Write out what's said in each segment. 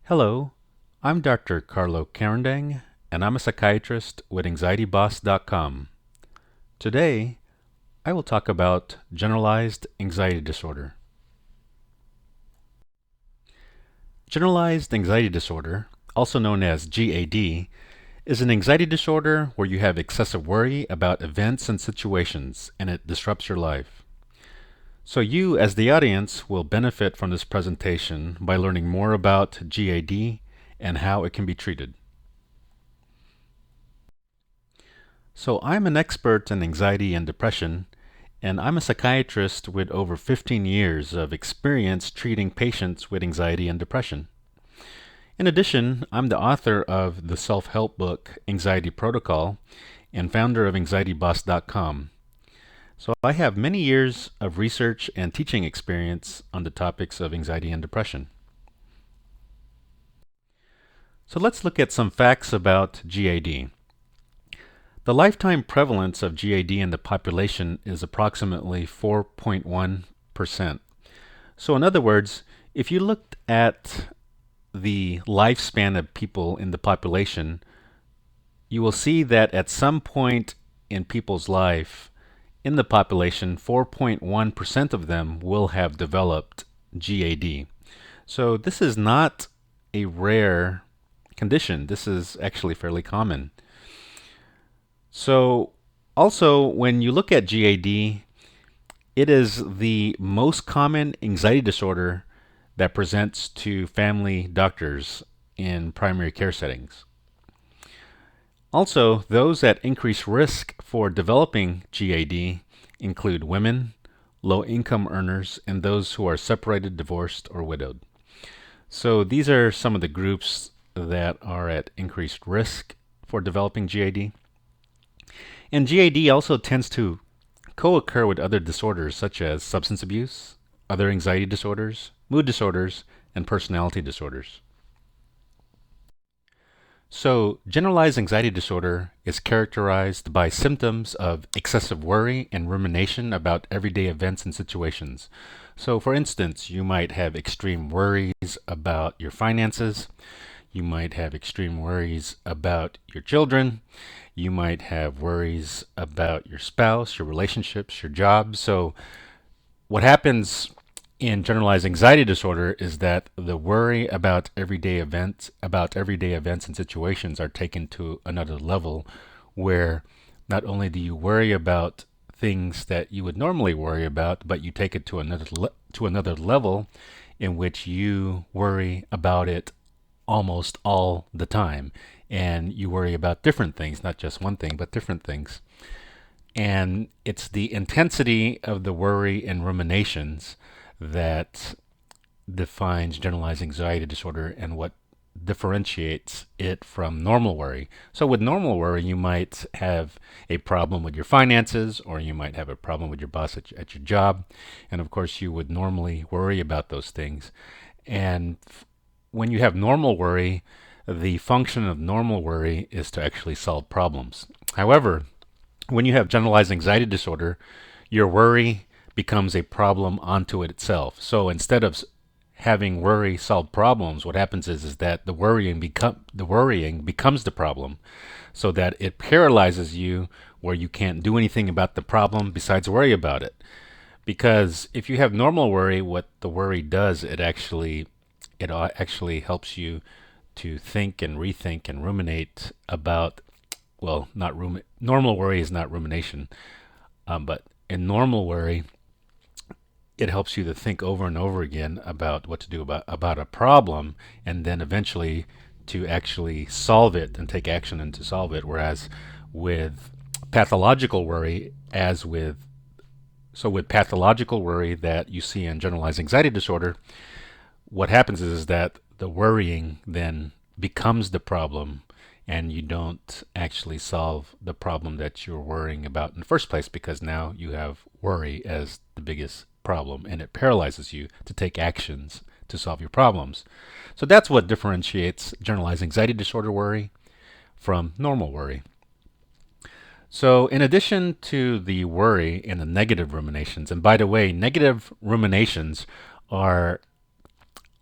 Hello, I'm Dr. Carlo Carandang, and I'm a psychiatrist with AnxietyBoss.com. Today, I will talk about generalized anxiety disorder. Generalized anxiety disorder, also known as GAD, is an anxiety disorder where you have excessive worry about events and situations, and it disrupts your life. So you, as the audience, will benefit from this presentation by learning more about GAD and how it can be treated. So I'm an expert in anxiety and depression, and I'm a psychiatrist with over 15 years of experience treating patients with anxiety and depression. In addition, I'm the author of the self-help book Anxiety Protocol and founder of AnxietyBoss.com. So I have many years of research and teaching experience on the topics of anxiety and depression. So let's look at some facts about GAD. The lifetime prevalence of GAD in the population is approximately 4.1%. So in other words, if you looked at the lifespan of people in the population, you will see that at some point in people's life, in the population, 4.1% of them will have developed GAD. So this is not a rare condition. This is actually fairly common. So also, when you look at GAD, it is the most common anxiety disorder that presents to family doctors in primary care settings. Also, those at increased risk for developing GAD include women, low-income earners, and those who are separated, divorced, or widowed. So these are some of the groups that are at increased risk for developing GAD. And GAD also tends to co-occur with other disorders such as substance abuse, other anxiety disorders, mood disorders, and personality disorders. So, generalized anxiety disorder is characterized by symptoms of excessive worry and rumination about everyday events and situations. So, for instance, you might have extreme worries about your finances. You might have extreme worries about your children. You might have worries about your spouse, your relationships, your job. So, what happens in generalized anxiety disorder is that the worry about everyday events and situations are taken to another level, where not only do you worry about things that you would normally worry about, but you take it to another level in which you worry about it almost all the time, and you worry about different things, not just one thing, but different things. And it's the intensity of the worry and ruminations that defines generalized anxiety disorder and what differentiates it from normal worry. So with normal worry, you might have a problem with your finances, or you might have a problem with your boss at your job. And of course, you would normally worry about those things. And when you have normal worry, the function of normal worry is to actually solve problems. However, when you have generalized anxiety disorder, your worry becomes a problem unto itself. So instead of having worry solve problems, what happens is that the worrying becomes the problem, so that it paralyzes you where you can't do anything about the problem besides worry about it. Because if you have normal worry, what the worry does, it actually helps you to think and rethink and ruminate about, well, normal worry is not rumination, but in normal worry, it helps you to think over and over again about what to do about a problem, and then eventually to actually solve it and take action and to solve it. Whereas with pathological worry, with pathological worry that you see in generalized anxiety disorder, what happens is that the worrying then becomes the problem, and you don't actually solve the problem that you're worrying about in the first place, because now you have worry as the biggest problem, and it paralyzes you to take actions to solve your problems. So that's what differentiates generalized anxiety disorder worry from normal worry. So in addition to the worry and the negative ruminations, and by the way, negative ruminations are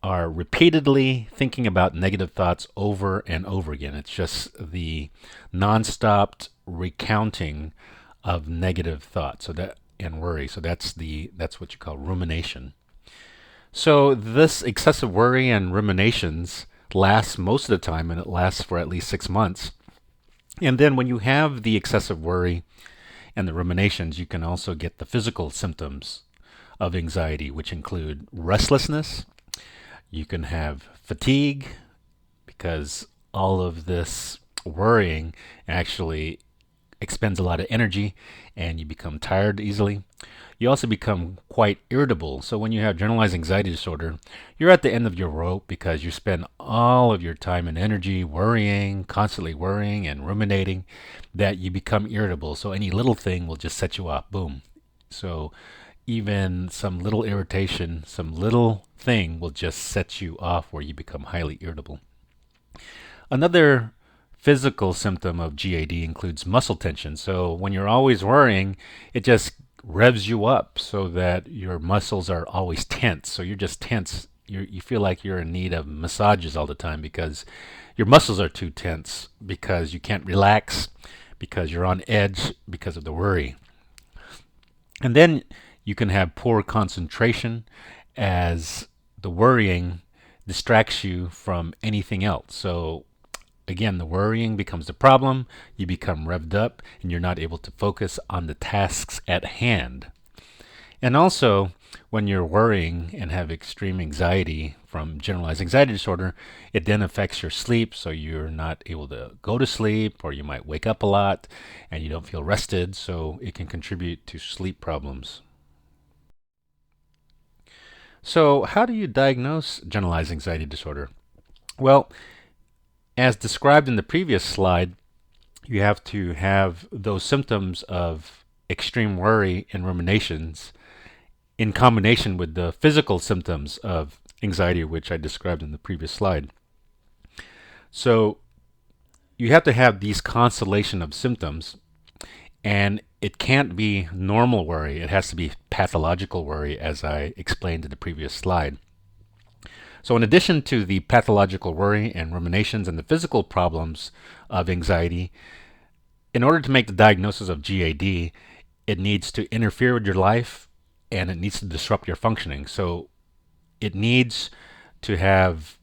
are repeatedly thinking about negative thoughts over and over again. It's just the nonstop recounting of negative thoughts. So that and worry. So that's what you call rumination. So this excessive worry and ruminations lasts most of the time, and it lasts for at least 6 months. And then when you have the excessive worry and the ruminations, you can also get the physical symptoms of anxiety, which include restlessness. You can have fatigue because all of this worrying actually expends a lot of energy and you become tired easily. You also become quite irritable. So when you have generalized anxiety disorder, you're at the end of your rope because you spend all of your time and energy worrying, constantly worrying and ruminating, that you become irritable. So any little thing will just set you off. Boom. So even some little irritation, some little thing will just set you off where you become highly irritable. Another physical symptom of GAD includes muscle tension. So when you're always worrying, it just revs you up so that your muscles are always tense. So you're just tense. You feel like you're in need of massages all the time because your muscles are too tense, because you can't relax, because you're on edge because of the worry. And then you can have poor concentration as the worrying distracts you from anything else. So again, the worrying becomes the problem, you become revved up, and you're not able to focus on the tasks at hand. And also, when you're worrying and have extreme anxiety from generalized anxiety disorder, it then affects your sleep, so you're not able to go to sleep, or you might wake up a lot and you don't feel rested, so it can contribute to sleep problems. So, how do you diagnose generalized anxiety disorder? Well, as described in the previous slide, you have to have those symptoms of extreme worry and ruminations in combination with the physical symptoms of anxiety, which I described in the previous slide. So you have to have these constellation of symptoms, and it can't be normal worry. It has to be pathological worry, as I explained in the previous slide. So in addition to the pathological worry and ruminations and the physical problems of anxiety, in order to make the diagnosis of GAD, it needs to interfere with your life and it needs to disrupt your functioning. So it needs to have,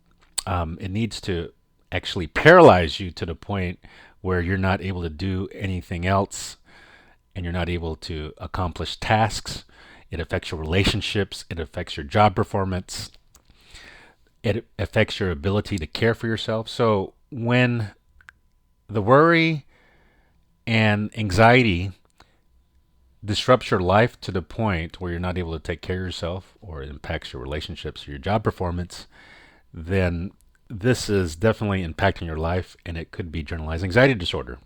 it needs to actually paralyze you to the point where you're not able to do anything else and you're not able to accomplish tasks. It affects your relationships. It affects your job performance. It affects your ability to care for yourself. So when the worry and anxiety disrupts your life to the point where you're not able to take care of yourself, or it impacts your relationships or your job performance, then this is definitely impacting your life and it could be generalized anxiety disorder.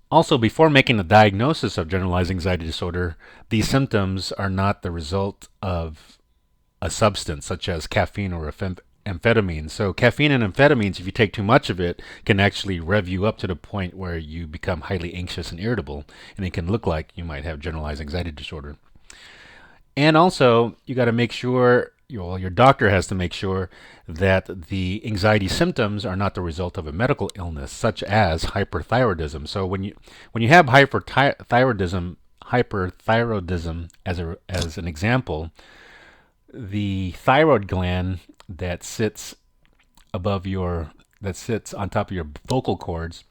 Also, before making a diagnosis of generalized anxiety disorder, these symptoms are not the result of a substance such as caffeine or amphetamine. So caffeine and amphetamines, if you take too much of it, can actually rev you up to the point where you become highly anxious and irritable, and it can look like you might have generalized anxiety disorder. And also, you got to make sure, your doctor has to make sure that the anxiety symptoms are not the result of a medical illness, such as hyperthyroidism. So when you have hyperthyroidism as an example, the thyroid gland that sits that sits on top of your vocal cords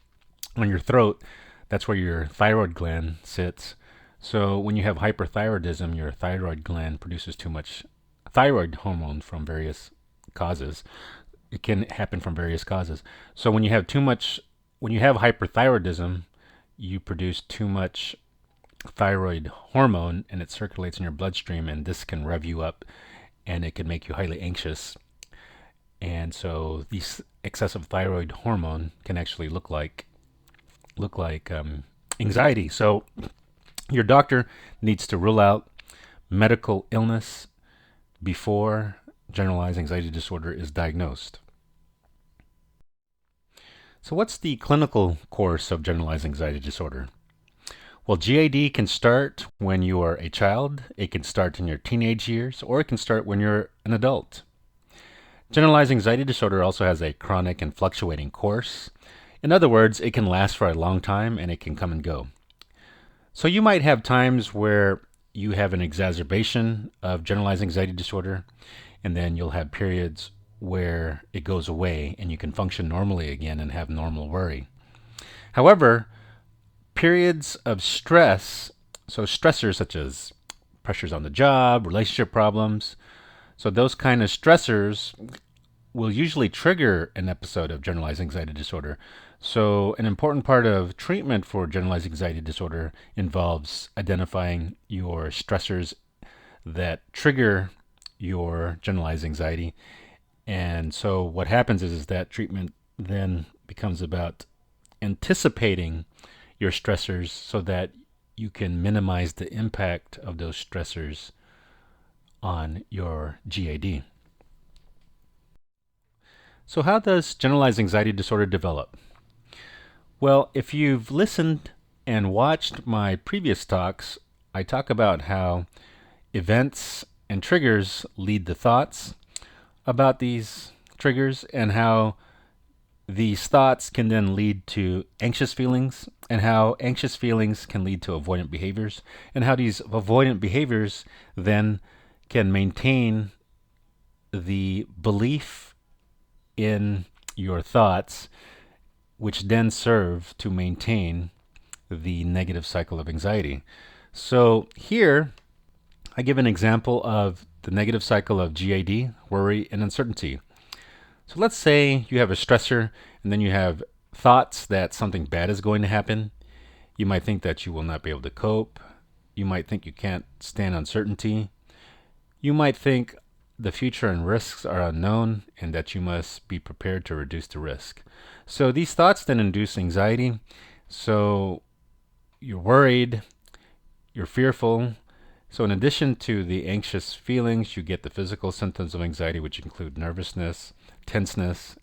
on your throat, that's where your thyroid gland sits. So when you have hyperthyroidism, your thyroid gland produces too much thyroid hormone from various causes. It can happen from various causes. So when you have hyperthyroidism, you produce too much thyroid hormone and it circulates in your bloodstream, and this can rev you up and it can make you highly anxious. And so these excessive thyroid hormone can actually look like anxiety. So your doctor needs to rule out medical illness before generalized anxiety disorder is diagnosed. So what's the clinical course of generalized anxiety disorder? Well, GAD can start when you are a child, it can start in your teenage years, or it can start when you're an adult. Generalized anxiety disorder also has a chronic and fluctuating course. In other words, it can last for a long time and it can come and go. So you might have times where you have an exacerbation of generalized anxiety disorder, and then you'll have periods where it goes away and you can function normally again and have normal worry. However, periods of stress, so stressors such as pressures on the job, relationship problems, so those kind of stressors will usually trigger an episode of generalized anxiety disorder. So, an important part of treatment for generalized anxiety disorder involves identifying your stressors that trigger your generalized anxiety. And so, what happens is that treatment then becomes about anticipating your stressors so that you can minimize the impact of those stressors on your GAD. So, how does generalized anxiety disorder develop? Well, if you've listened and watched my previous talks, I talk about how events and triggers lead to thoughts about these triggers, and how these thoughts can then lead to anxious feelings, and how anxious feelings can lead to avoidant behaviors, and how these avoidant behaviors then can maintain the belief in your thoughts, which then serve to maintain the negative cycle of anxiety. So here, I give an example of the negative cycle of GAD, worry, and uncertainty. So let's say you have a stressor, and then you have thoughts that something bad is going to happen. You might think that you will not be able to cope. You might think you can't stand uncertainty. You might think the future and risks are unknown and that you must be prepared to reduce the risk. So these thoughts then induce anxiety. So you're worried, you're fearful. So in addition to the anxious feelings, you get the physical symptoms of anxiety, which include nervousness, tenseness,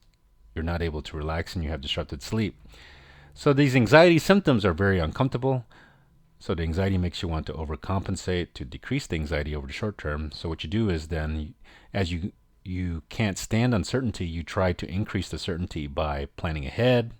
you're not able to relax, and you have disrupted sleep. So these anxiety symptoms are very uncomfortable. So the anxiety makes you want to overcompensate to decrease the anxiety over the short term. So what you do is then, as you can't stand uncertainty, you try to increase the certainty by planning ahead,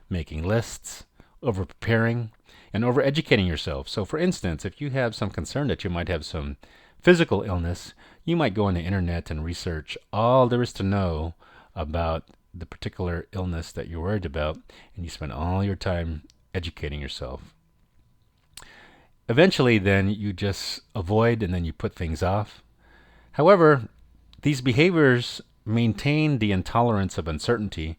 making lists, over preparing, and over educating yourself. So for instance, if you have some concern that you might have some physical illness, you might go on the internet and research all there is to know about the particular illness that you're worried about, and you spend all your time educating yourself. Eventually, then you just avoid and then you put things off. However, these behaviors maintain the intolerance of uncertainty,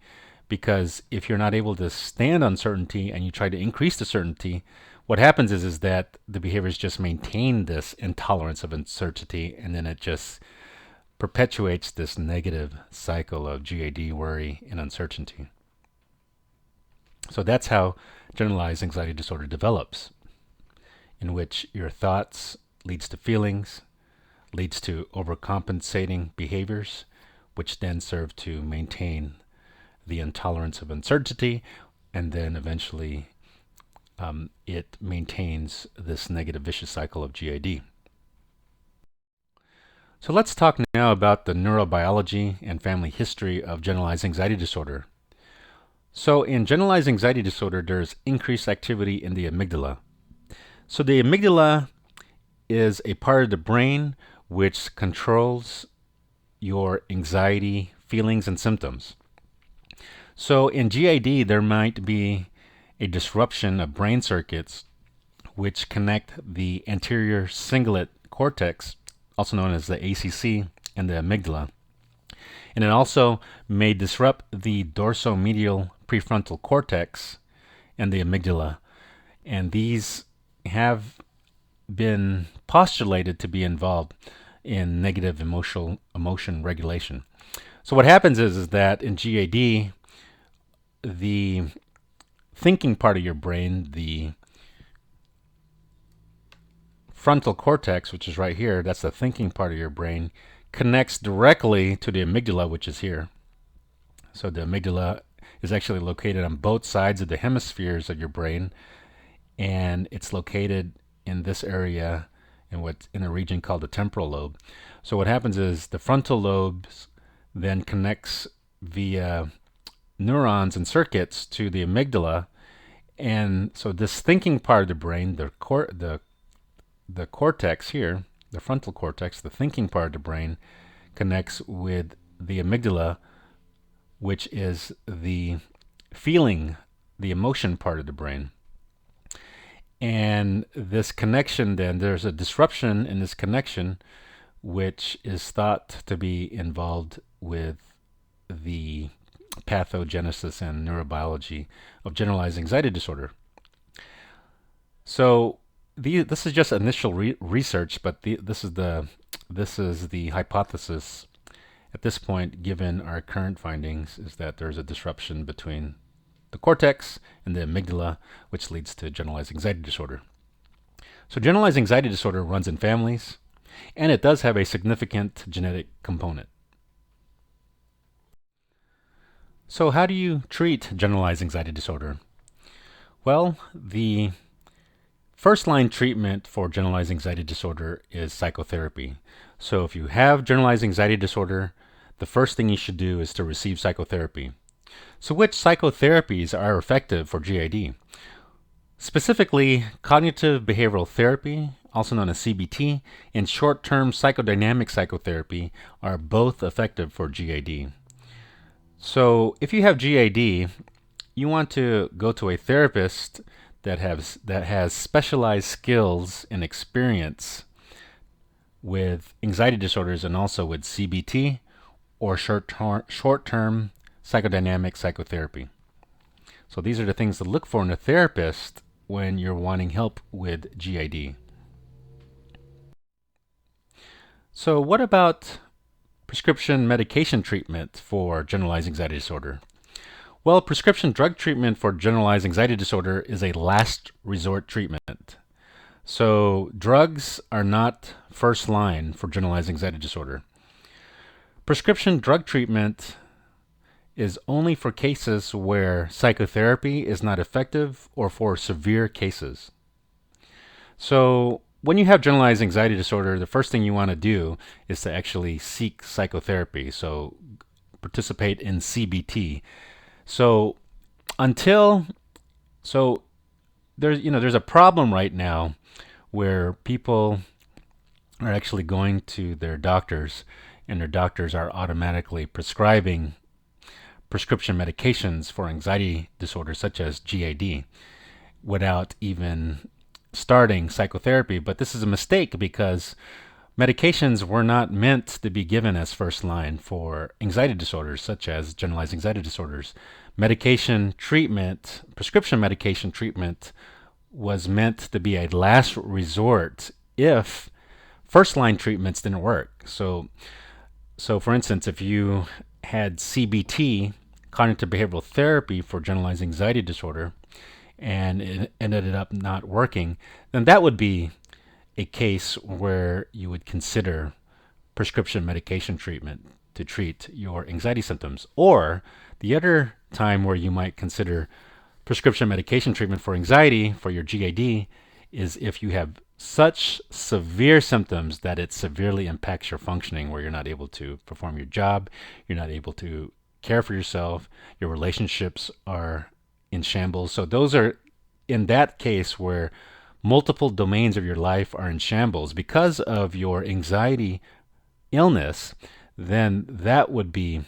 because if you're not able to stand uncertainty and you try to increase the certainty, what happens is that the behaviors just maintain this intolerance of uncertainty, and then it just perpetuates this negative cycle of GAD, worry, and uncertainty. So that's how generalized anxiety disorder develops, in which your thoughts leads to feelings, leads to overcompensating behaviors, which then serve to maintain the intolerance of uncertainty, and then eventually it maintains this negative vicious cycle of GAD. So let's talk now about the neurobiology and family history of generalized anxiety disorder. So in generalized anxiety disorder, there's increased activity in the amygdala. So the amygdala is a part of the brain which controls your anxiety feelings and symptoms. So in GAD, there might be a disruption of brain circuits which connect the anterior cingulate cortex, also known as the ACC, and the amygdala. And it also may disrupt the dorsomedial prefrontal cortex and the amygdala. And these have been postulated to be involved in negative emotion regulation. So what happens is that in GAD, the thinking part of your brain, the frontal cortex, which is right here, that's the thinking part of your brain, connects directly to the amygdala, which is here. So the amygdala is actually located on both sides of the hemispheres of your brain, and it's located in this area in a region called the temporal lobe. So what happens is the frontal lobes then connects via neurons and circuits to the amygdala, and so this thinking part of the brain, the cortex here, the frontal cortex, the thinking part of the brain, connects with the amygdala, which is the feeling, the emotion part of the brain. And this connection, then, there's a disruption in this connection, which is thought to be involved with the pathogenesis and neurobiology of generalized anxiety disorder. So this is just initial research, but this is the hypothesis at this point, given our current findings, is that there's a disruption between the cortex and the amygdala, which leads to generalized anxiety disorder. So generalized anxiety disorder runs in families, and it does have a significant genetic component. So how do you treat generalized anxiety disorder? Well, the first line treatment for generalized anxiety disorder is psychotherapy. So if you have generalized anxiety disorder, the first thing you should do is to receive psychotherapy. So which psychotherapies are effective for GAD? Specifically, cognitive behavioral therapy, also known as CBT, and short-term psychodynamic psychotherapy are both effective for GAD. So if you have GAD, you want to go to a therapist that has specialized skills and experience with anxiety disorders and also with CBT or short-term psychodynamic psychotherapy. So these are the things to look for in a therapist when you're wanting help with GAD. So what about prescription medication treatment for generalized anxiety disorder? Well, prescription drug treatment for generalized anxiety disorder is a last resort treatment. So drugs are not first line for generalized anxiety disorder. Prescription drug treatment is only for cases where psychotherapy is not effective or for severe cases. So when you have generalized anxiety disorder, the first thing you want to do is to actually seek psychotherapy. So participate in CBT. So there's a problem right now where people are actually going to their doctors, and their doctors are automatically prescribing prescription medications for anxiety disorders such as GAD without even starting psychotherapy. But this is a mistake because medications were not meant to be given as first line for anxiety disorders such as generalized anxiety disorders. Medication treatment, prescription medication treatment, was meant to be a last resort if first line treatments didn't work. So for instance, if you had CBT, cognitive behavioral therapy for generalized anxiety disorder, and it ended up not working, then that would be a case where you would consider prescription medication treatment to treat your anxiety symptoms. Or the other time where you might consider prescription medication treatment for anxiety for your GAD is if you have such severe symptoms that it severely impacts your functioning, where you're not able to perform your job, you're not able to care for yourself, your relationships are in shambles. So those are in that case where multiple domains of your life are in shambles because of your anxiety illness, then that would be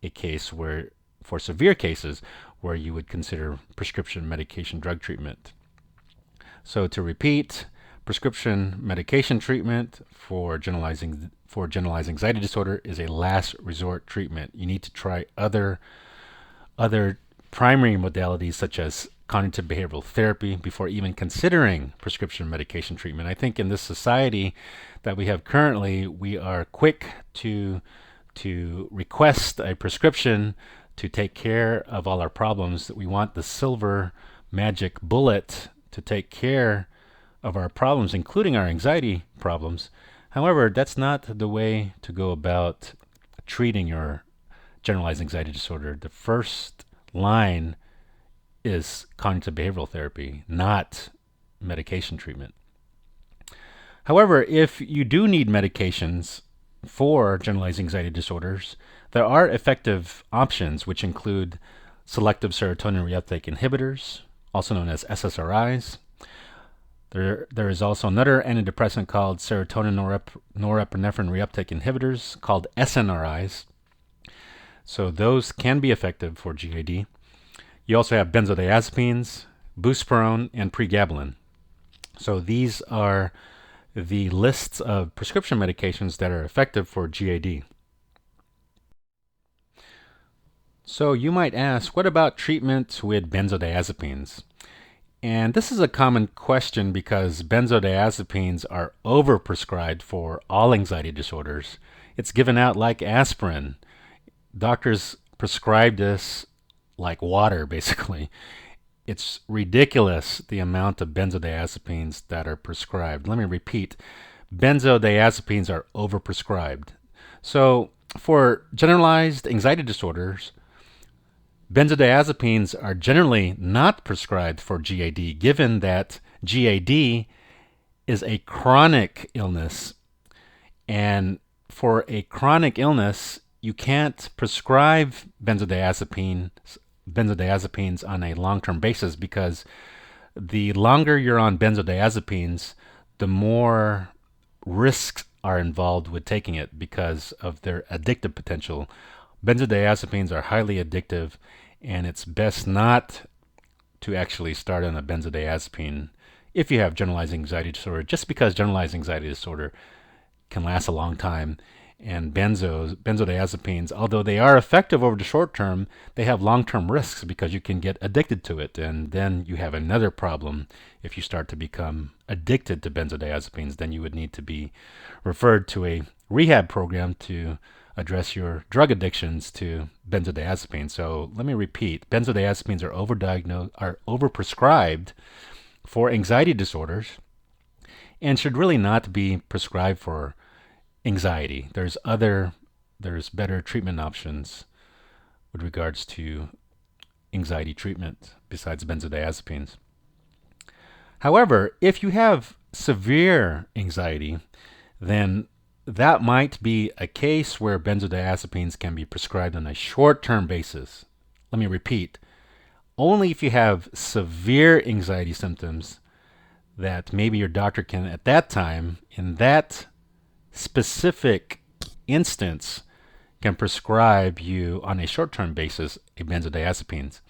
a case where, for severe cases, where you would consider prescription medication drug treatment. So to repeat, prescription medication treatment for generalized anxiety disorder is a last resort treatment. You need to try other primary modalities such as cognitive behavioral therapy before even considering prescription medication treatment. I think in this society that we have currently, we are quick to request a prescription to take care of all our problems. We want the silver magic bullet to take care of our problems, including our anxiety problems. However, that's not the way to go about treating your generalized anxiety disorder. The first line is cognitive behavioral therapy, not medication treatment. However, if you do need medications for generalized anxiety disorders, there are effective options which include selective serotonin reuptake inhibitors, also known as SSRIs. There is also another antidepressant called serotonin norepinephrine reuptake inhibitors called SNRIs. So those can be effective for GAD. You also have benzodiazepines, buspirone, and pregabalin. So these are the lists of prescription medications that are effective for GAD. So you might ask, what about treatment with benzodiazepines? And this is a common question because benzodiazepines are overprescribed for all anxiety disorders. It's given out like aspirin. Doctors prescribe this like water, basically. It's ridiculous the amount of benzodiazepines that are prescribed. Let me repeat, benzodiazepines are overprescribed. So for generalized anxiety disorders, benzodiazepines are generally not prescribed for GAD, given that GAD is a chronic illness. And for a chronic illness, you can't prescribe benzodiazepines on a long-term basis because the longer you're on benzodiazepines, the more risks are involved with taking it because of their addictive potential. Benzodiazepines are highly addictive, and it's best not to actually start on a benzodiazepine if you have generalized anxiety disorder, just because generalized anxiety disorder can last a long time. And benzodiazepines, although they are effective over the short term, they have long-term risks because you can get addicted to it. And then you have another problem. If you start to become addicted to benzodiazepines, then you would need to be referred to a rehab program to address your drug addictions to benzodiazepines. So let me repeat, benzodiazepines are overprescribed for anxiety disorders and should really not be prescribed for anxiety. There's better treatment options with regards to anxiety treatment besides benzodiazepines. However, if you have severe anxiety, then that might be a case where benzodiazepines can be prescribed on a short-term basis. Let me repeat, only if you have severe anxiety symptoms that maybe your doctor can, at that time, in that specific instance, can prescribe you on a short-term basis a benzodiazepines.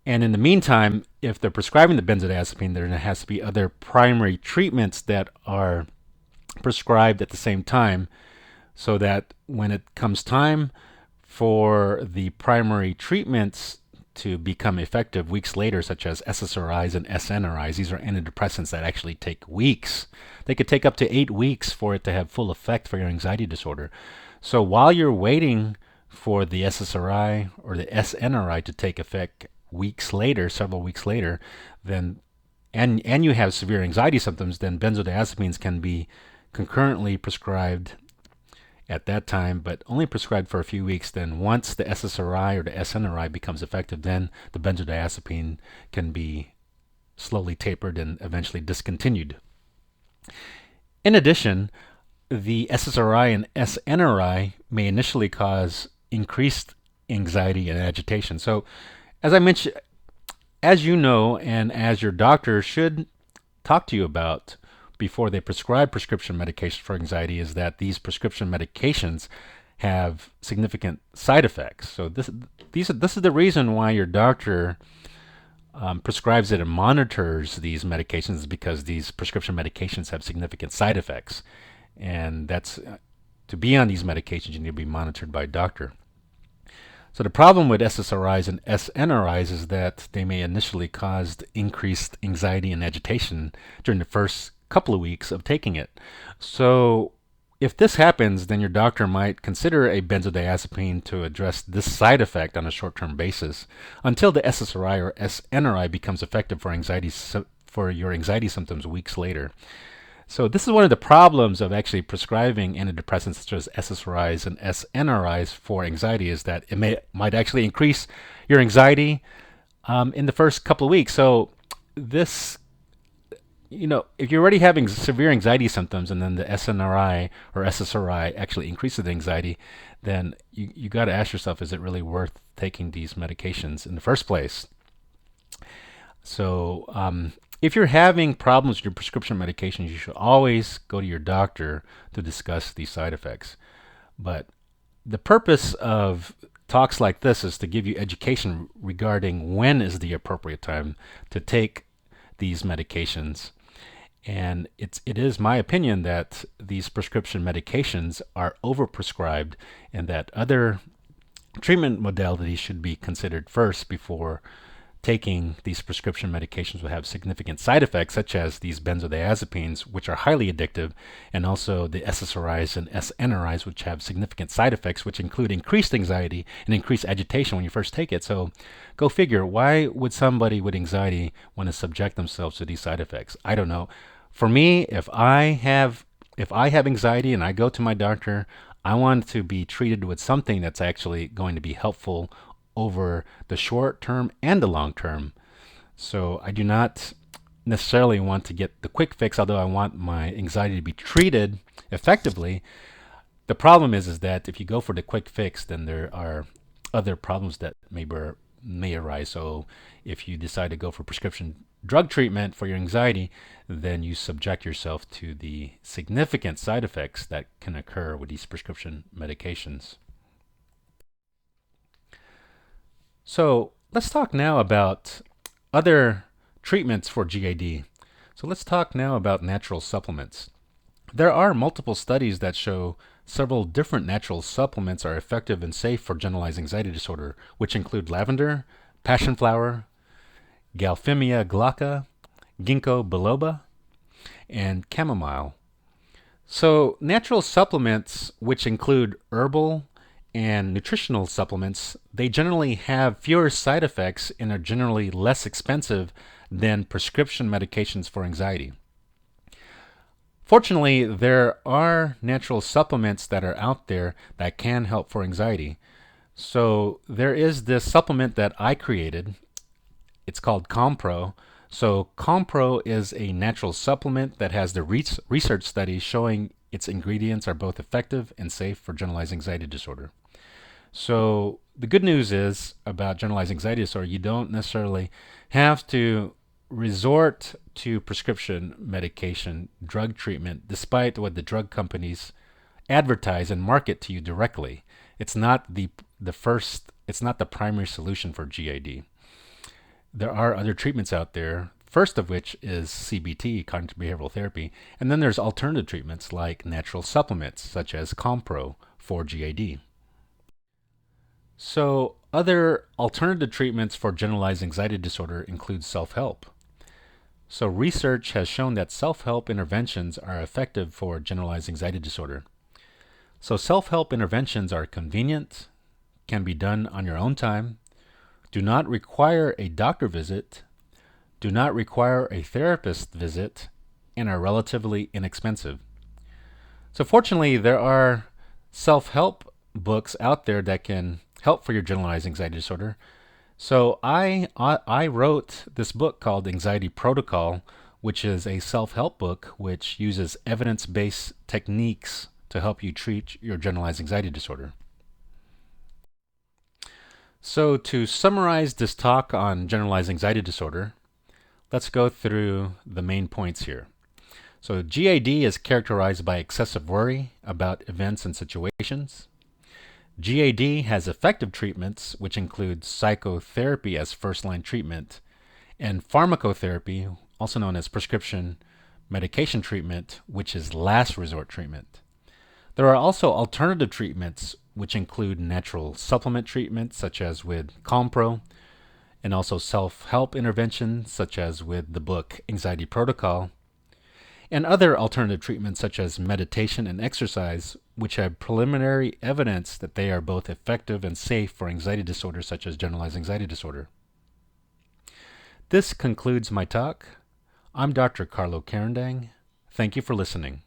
And in the meantime, if they're prescribing the benzodiazepine, there has to be other primary treatments that are prescribed at the same time, so that when it comes time for the primary treatments to become effective weeks later, such as SSRIs and SNRIs, these are antidepressants that actually take weeks. They could take up to 8 weeks for it to have full effect for your anxiety disorder. So while you're waiting for the SSRI or the SNRI to take effect weeks later, several weeks later, then and you have severe anxiety symptoms, then benzodiazepines can be concurrently prescribed at that time, but only prescribed for a few weeks. Then once the SSRI or the SNRI becomes effective, then the benzodiazepine can be slowly tapered and eventually discontinued. In addition, the SSRI and SNRI may initially cause increased anxiety and agitation. So as I mentioned, as you know, and as your doctor should talk to you about before they prescribe prescription medications for anxiety, is that these prescription medications have significant side effects. So this is the reason why your doctor prescribes it and monitors these medications, because these prescription medications have significant side effects. And that's to be on these medications, you need to be monitored by a doctor. So the problem with SSRIs and SNRIs is that they may initially cause increased anxiety and agitation during the first couple of weeks of taking it. So if this happens, then your doctor might consider a benzodiazepine to address this side effect on a short-term basis until the SSRI or SNRI becomes effective for your anxiety symptoms weeks later. So this is one of the problems of actually prescribing antidepressants such as SSRIs and SNRIs for anxiety, is that it might actually increase your anxiety in the first couple of weeks. So this if you're already having severe anxiety symptoms and then the SNRI or SSRI actually increases the anxiety, then you got to ask yourself, is it really worth taking these medications in the first place? So, if you're having problems with your prescription medications, you should always go to your doctor to discuss these side effects. But the purpose of talks like this is to give you education regarding when is the appropriate time to take these medications. And it is my opinion that these prescription medications are overprescribed and that other treatment modalities should be considered first before taking these prescription medications will have significant side effects, such as these benzodiazepines, which are highly addictive, and also the SSRIs and SNRIs, which have significant side effects, which include increased anxiety and increased agitation when you first take it. So go figure, why would somebody with anxiety want to subject themselves to these side effects? I don't know. For me, if I have anxiety and I go to my doctor, I want to be treated with something that's actually going to be helpful over the short term and the long term. So I do not necessarily want to get the quick fix, although I want my anxiety to be treated effectively. The problem is that if you go for the quick fix, then there are other problems that may arise. So if you decide to go for prescription drug treatment for your anxiety, then you subject yourself to the significant side effects that can occur with these prescription medications. So let's talk now about other treatments for GAD. So let's talk now about natural supplements. There are multiple studies that show several different natural supplements are effective and safe for generalized anxiety disorder, which include lavender, passion flower, Galphimia glauca, Ginkgo biloba, and chamomile. So natural supplements, which include herbal and nutritional supplements, they generally have fewer side effects and are generally less expensive than prescription medications for anxiety. Fortunately, there are natural supplements that are out there that can help for anxiety. So there is this supplement that I created. It's called Compro. So Compro is a natural supplement that has the research studies showing its ingredients are both effective and safe for generalized anxiety disorder. So the good news is about generalized anxiety disorder, you don't necessarily have to resort to prescription medication, drug treatment, despite what the drug companies advertise and market to you directly. It's not it's not the primary solution for GAD. There are other treatments out there, first of which is CBT, cognitive behavioral therapy, and then there's alternative treatments like natural supplements, such as Compro for GAD. So other alternative treatments for generalized anxiety disorder include self-help. So research has shown that self-help interventions are effective for generalized anxiety disorder. So self-help interventions are convenient, can be done on your own time, do not require a doctor visit, do not require a therapist visit, and are relatively inexpensive. So fortunately, there are self-help books out there that can help for your generalized anxiety disorder. So I wrote this book called Anxiety Protocol, which is a self-help book which uses evidence-based techniques to help you treat your generalized anxiety disorder. So to summarize this talk on generalized anxiety disorder, let's go through the main points here. So GAD is characterized by excessive worry about events and situations. GAD has effective treatments, which include psychotherapy as first-line treatment, and pharmacotherapy, also known as prescription medication treatment, which is last resort treatment. There are also alternative treatments, which include natural supplement treatments, such as with Compro, and also self-help interventions, such as with the book Anxiety Protocol, and other alternative treatments such as meditation and exercise, which have preliminary evidence that they are both effective and safe for anxiety disorders such as generalized anxiety disorder. This concludes my talk. I'm Dr. Carlo Carandang. Thank you for listening.